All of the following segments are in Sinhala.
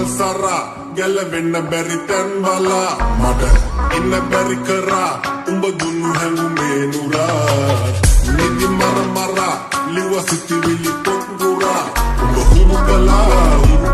Sara ගැලවෙන්න බැරි තැන් බලා මට ඉන්න බැරි කරා උඹ දුන්නු හැඟුමේ නුරා නිදි මර ලිව සිතිවිලි පොත්ගුරා උඹ හුරු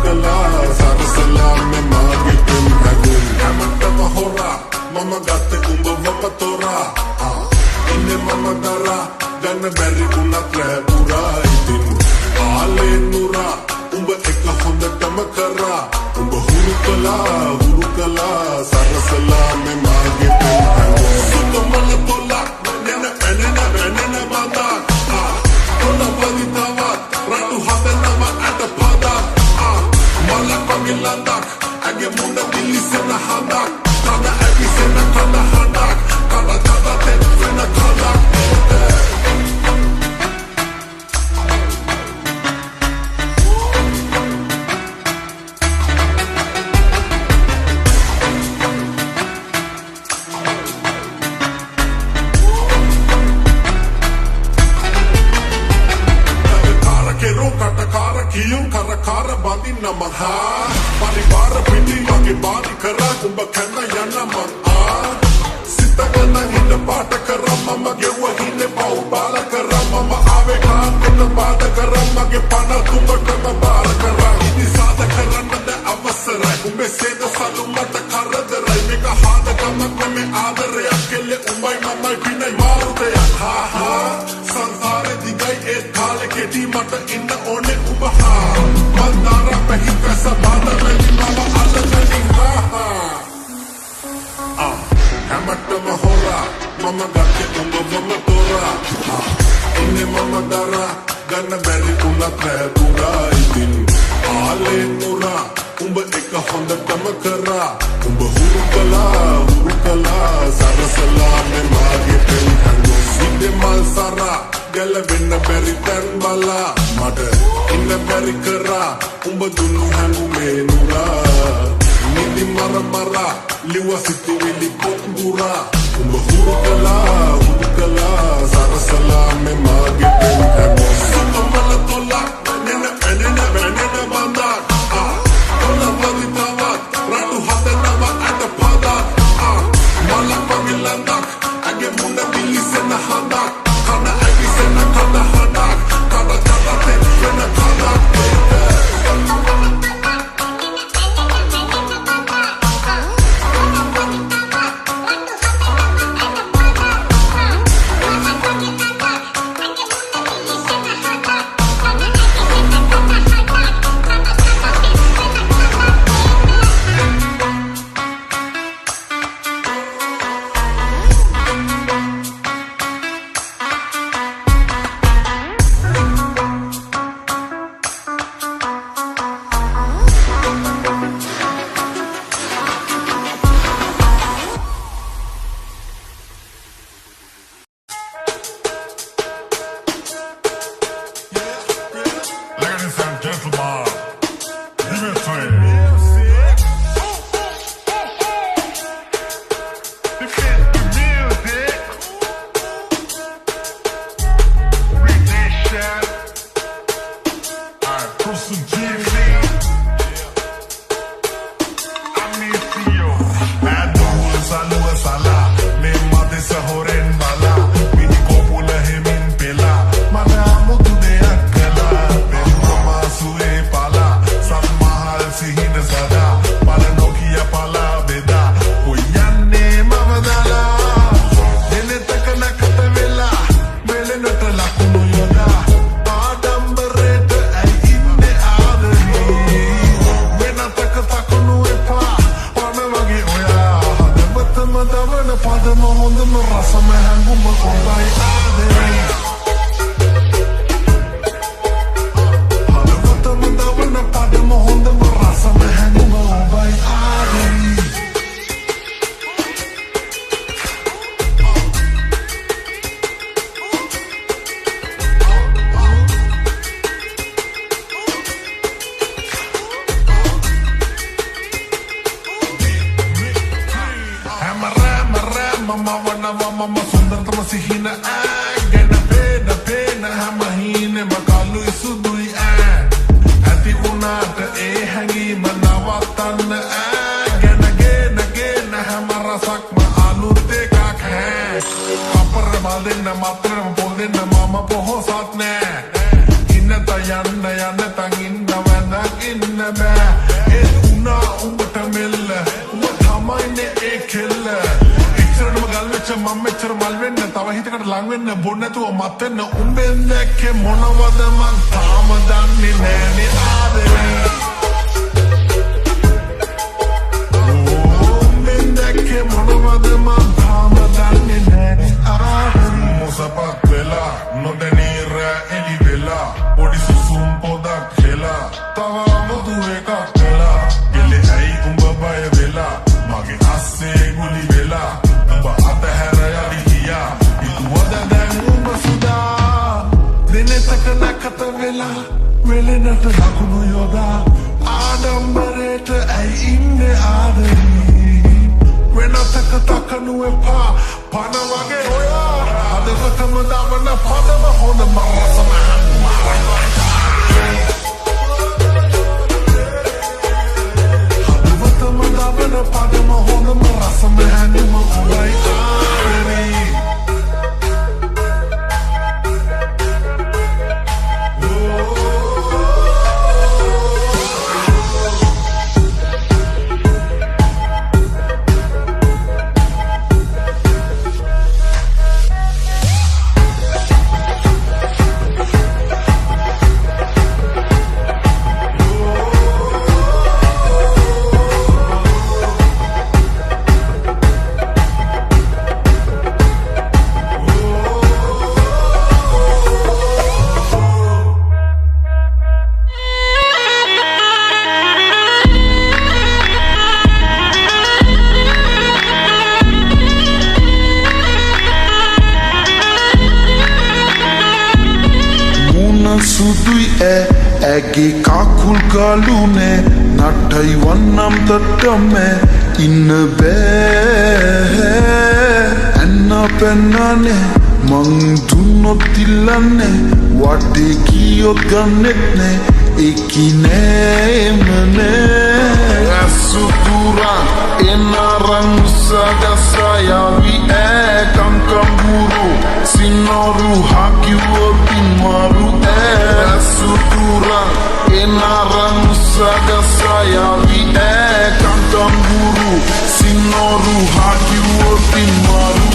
කලා සරසලා මේ මාගේ පෙම් හැඟුම් හැමතම හොරා මම ගත්තේ උඹ වපතොරා ඉන්නේ මම දරා ගන්න බැරි උනත් රැපුරා ඉතින් ආලේ නුරා උඹ එක හොඳටම කරා උඹ හුරු කලා සරසලා මේ මාගේ පෙම් හැඟුම් සුතමල තොලා නැන බඳා තොල වදිතවත් රතු හදනම අට පදා මලක් වගේ ලඳක් ඇගේ මුණ දිලිසෙන හඳක් කන ඇවිසෙන කන හඳක් කන තෙත් වෙන කලක් Kiyum kara bandi namaha Parivar piti mage badi kara Kumba kanda yana man Sita gana hinna paata kara Mama gewa hinne pau bala kara Mama ave kaan kunna bada kara Mage pana kumba kama bala kara Ini sada kara nada avasarai Kumbe seda salu mata kara darai Mega hada kama kame adare Akele umay mamay pinay marute Ha ha Sansare digai et thale keti mata inna one ubaha Mandara pehi pesa bada meni mama ala meni ha ha Hamata mahora mama gatte umba mama tora Inne mama dara ganna beri unat rehtura itin Ale nura umba eka honda tama kara Umba huru kala sarasala me mage pen hangu Side mal sara ගැලවෙන්න බැරි තැන් බලා මට ඉන්න බැරි කරා උඹ දුන්නු හැඟුමේ නුරා නිදි මර ලිව සිතිවිලි පොත්ගුරා උඹ හුරු කලා සරසලා මේ මාගේ පෙම් හැඟුම් සුතමල තොලා නැන බඳා තොල වදිතවත් රතු හදනම අට පදා මලක් වගේ ලඳක් ඇගේ මුණ දිලිසෙන හඳක් කන ඇවිසෙන කන හඳක් කන තෙත් වෙන කලක් mama sundartama sihina gana pena hamahine makalu isudui ati unata hangi manawa හිතන්න ගැන හැම රසක්ම අලුත් එකක් හැ අපර මල් දෙන්න මතරම පොල් දෙන්න මම පොහොසත් නෑ ඉන්නත යන්න තන් ඉන්න වැඳක් ඉන්න බෑ ඒත් උනා උඹට මෙල්ල උඹ තමයිනේ ඒ කෙල්ල ඉච්චරම ගල් වෙච්ච මම මෙච්චර මල් වෙන්න තව හිතකට ලං වෙන්න බොන්න නැතුව මත් වෙන්න උඹෙන් දැක්කේ මොනවද මං තාම දන්නේ නෑනේ ආදරේ උඹෙන් දැක්කේ මොනවද මං තාම දන්නේ නෑනේ ආදරේ මොසපත් වෙලා නොදැනී රෑ එලි වෙලා පොඩි සුසුම් පොදක් හෙලා තව අමුතු එකක් වෙලා ගෙලේ ඇයි උඹ බය වෙලා මගේ අස්සේ ගුලි වෙලා උඹ අතහැර යලි ගියා ඉතුවද දැන් උඹ සුදා දිනෙතක නැකත වෙලා වෙලෙනට ලකුණු යොදා ආඩම්බරයට ඇයි ඉන්නේ ආදරේ වෙනතක තකනු එපා පන වගේ ඔයා හදවතම දවන පදම හොඳ මරසම හදවතම දවන පදම හොඳම රසම හැනිම ඔබයි ආදරේ සුදුයි ඇගේ කාකුල් ගලුනේ නටයි වන්නම් තට්ටම ඉන්න බෑ ඇන්න පෙන්නනේ මං දුන්නොත් ඉල්ලන්නේ වටේ කියොත් ගන්නෙත් නෑ ඒකි නෑමනේ ඇසුතුරන් එනරන් උසගසයාවි කංකම්බුරු සින්නොරු හකිවොතින් මරු ඇසුතුරන් එනරන් උසගසයාවි කංකම්බුරු සින්නොරු හකිවොතින් මරු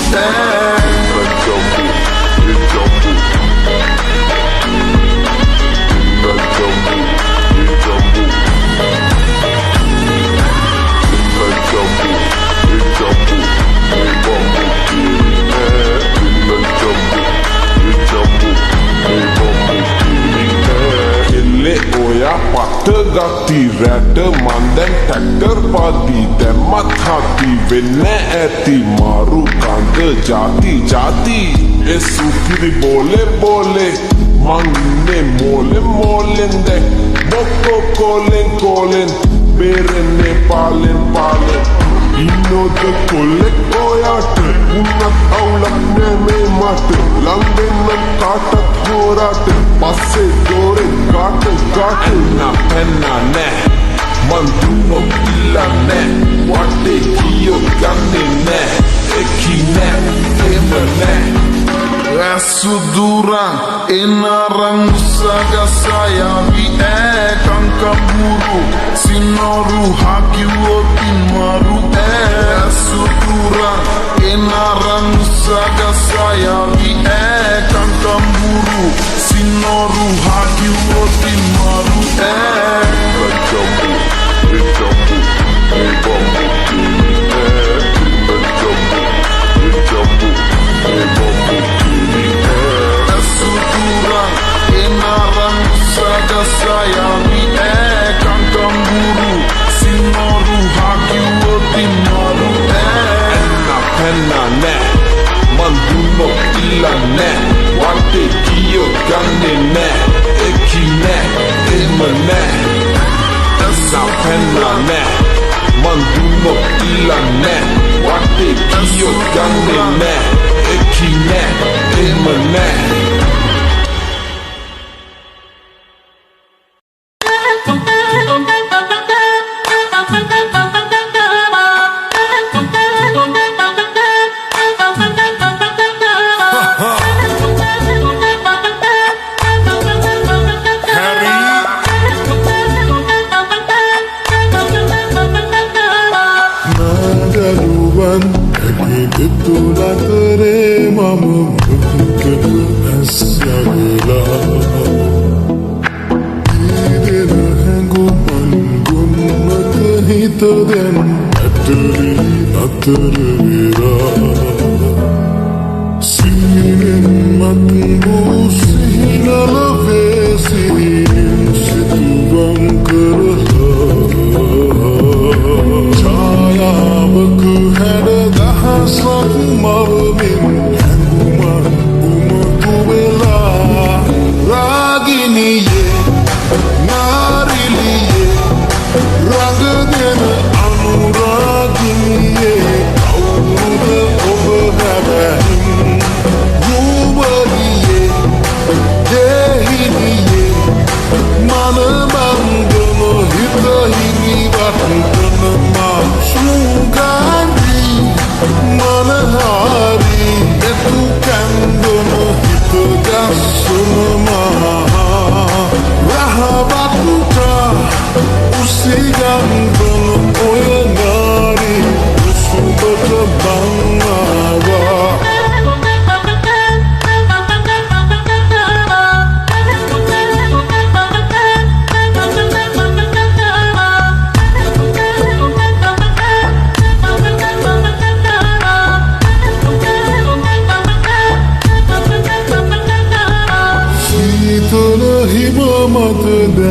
පටගත්ති රැට මන්දැන් ටැක්ටර් පදී දැම්මත් හති වෙන්න ඇති මාරු කන්ද ජාති ඒ සුපිරි බෝලේ මංන්නේ මෝලෙන් දැක් බොක්කෝ කෝලෙන් බේරෙන්නේ පාලෙන් ඉන්නොද කොල්ලෙක් ඔයාට උන්නත් අවුලක් නෑ මට ලං දෙන්න කාටත් හෝරාට පස්සේ දෝරෙන් ගාට පැන්නා නෑ මන් දුන්නොත් ඉල්ලන්නේ වටේ කියොත් ගන්නේ නෑ එකි නෑ එම නෑ ඇසුදුරන් එනරන් උසගසයාවි කංකම්බුරු සින්නොරු හකිවොතින් මරු ඇසුදුරන් එනරන් උසගසයාවි කංකම්බුරු සින්නොරු හකිවොතින් මරු Sayami kangkamburu Sinoru hakiwotin maru penna ne manduno illa ne wate kiyo ganne ne eki ne ema ne na penna ne manduno illa ne wate kiyo ganne ne eki ne ema ne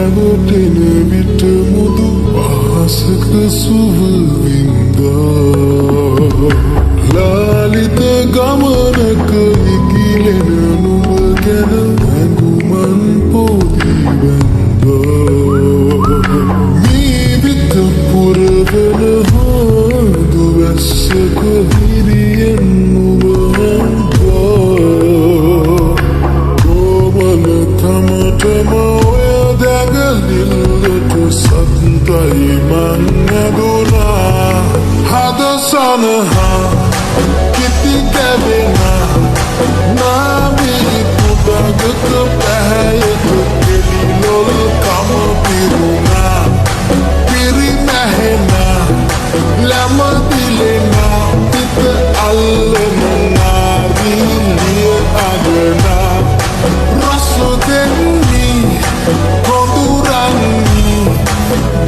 නැවටෙන විට මුදු අහසක සුව වින්දා ලාලිත ගමනක ඉකිලෙන නුඹ ගැන ඇඟුමන් පොදී වැන්දා මේ විත පුරවන හොඳු වැස්සක හිරියෙන් නුඹ Sanaha kiti kevena nami pudagat pahayat keli lol kam piruna piri mahena lama dilena tit allena diliya agna rasodenni kodurani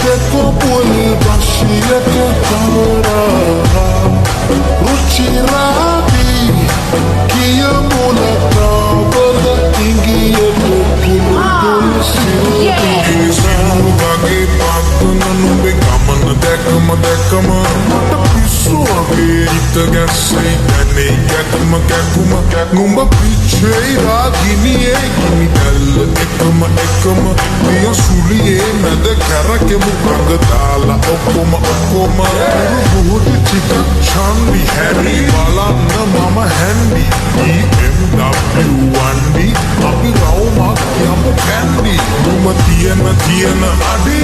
dekho pul bashiyat kamara Ruchirati Kia Mulata Bada Ingiyat Kulul Siru Bagi Patuna Numbi Kamana Dekama Mata Pisu Agi Ita Gasi Dani Yakuma Numba Piche Ragini Gini Dalla Ekama Dia Suliye Mada Karake Mukanga Dala Okoma Rubuhudi Chika Chandi Harry Balanna Mama Handy BMW 1D Abi Rauma Yamu Candy Numa Tiana Adi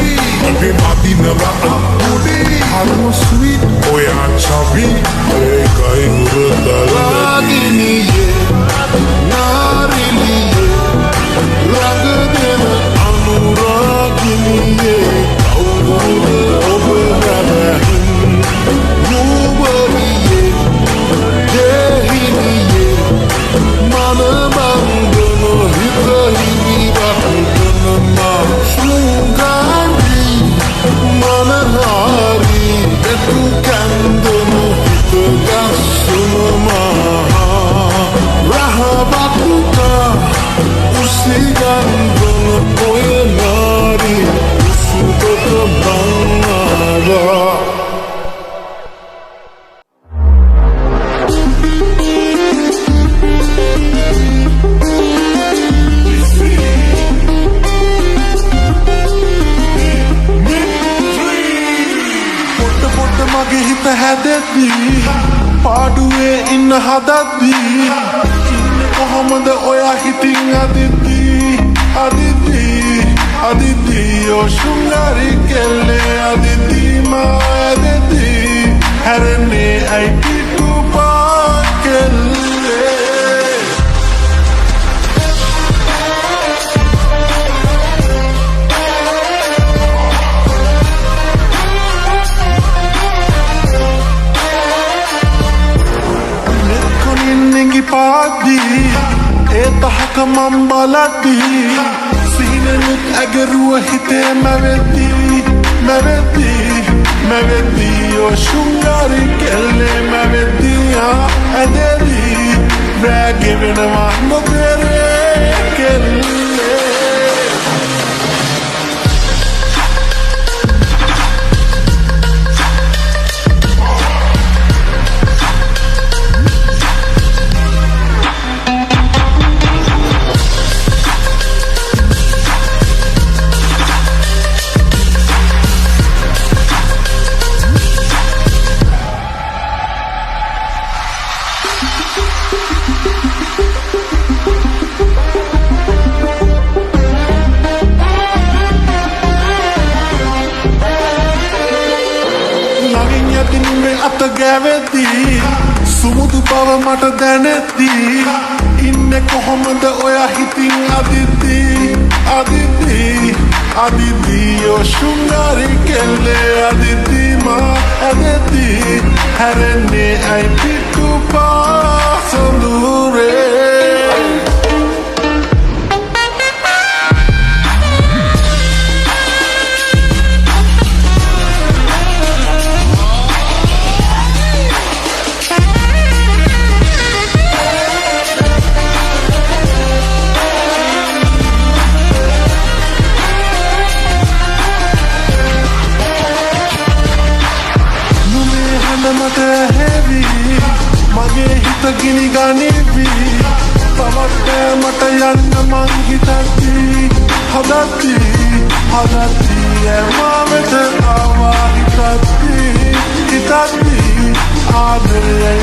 Ibe Madinava Apudi Harma Sweet Oya Chabi Ekai Urudala Ragini Ye Narini Ye Ragadena Anuragini Ye Kaurule Oberabahim පාඩුවේ ඉන්න හදද්දී ඉන්නේ කොහොමද ඔයා හිතින් අදිද්දී ඔ ශුංගාරි කෙල්ලේ අදිද්දී මා ඇදෙද්දී හැරෙන්නේ ඇයි පිටුපා කෙල්ලේ Padi, etah kamambaladi, sinenut agarua hite mavedi, o shungari kelle mavedi ha adedi, ragivena mahmo tere kelle. Atagavetti Sumudu bava mata danetti Inne kohomada oya hitin aditi O shungari kelle aditi ma aditi Harenne ay pitu pa sandure ගිනි ගනිවි තවත් මට යන්න මං හිතද්දී හදද්දී ඇමා වෙත ආවා හිතද්දී ආදරයෙන්